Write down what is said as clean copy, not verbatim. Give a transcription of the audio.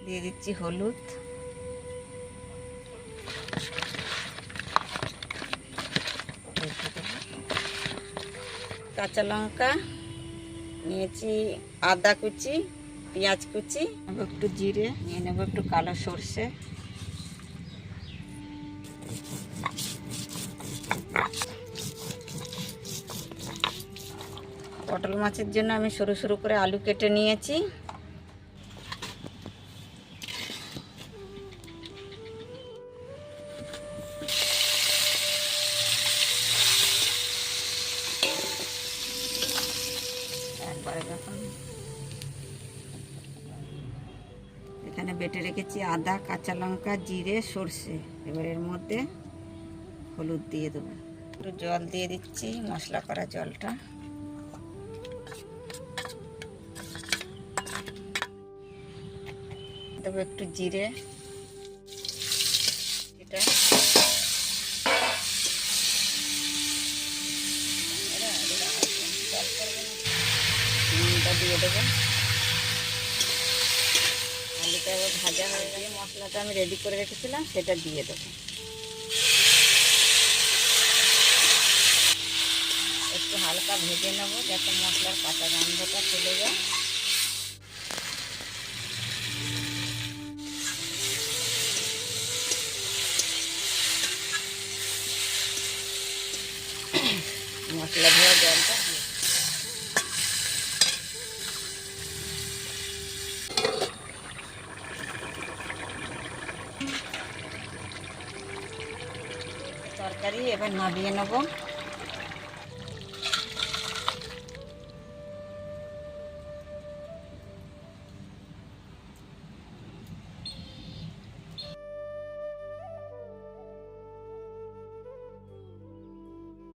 দিয়ে দিচ্ছি হলুদ, কাঁচা লঙ্কা নিয়েছি, আদা কুচি, পেঁয়াজ কুচি, একটু জিরে নিয়ে নেবো, একটু কালো সর্ষে, পটল মাছের জন্য আমি সরু সরু করে আলু কেটে নিয়েছি। একবারে দেখুন এখানে বেটে রেখেছি আদা, কাঁচা লঙ্কা, জিরে, সর্ষে। এবার এর মধ্যে হলুদ দিয়ে দেবো, একটু জল দিয়ে দিচ্ছি, মশলা করা জলটা। দেবো একটু জিরে, এটা নুনটা দিয়ে দেবো। আলুটা এবার ভাজা হয়ে গেলে মশলাটা আমি রেডি করে রেখেছিলাম সেটা দিয়ে দেবো। একটু হালকা ভেজে নেবো যাতে মশলার কাঁচা গন্ধটা চলে যায়। মশলা ধোয়া জলটা দিয়ে তরকারি এবার নামিয়ে নেবো।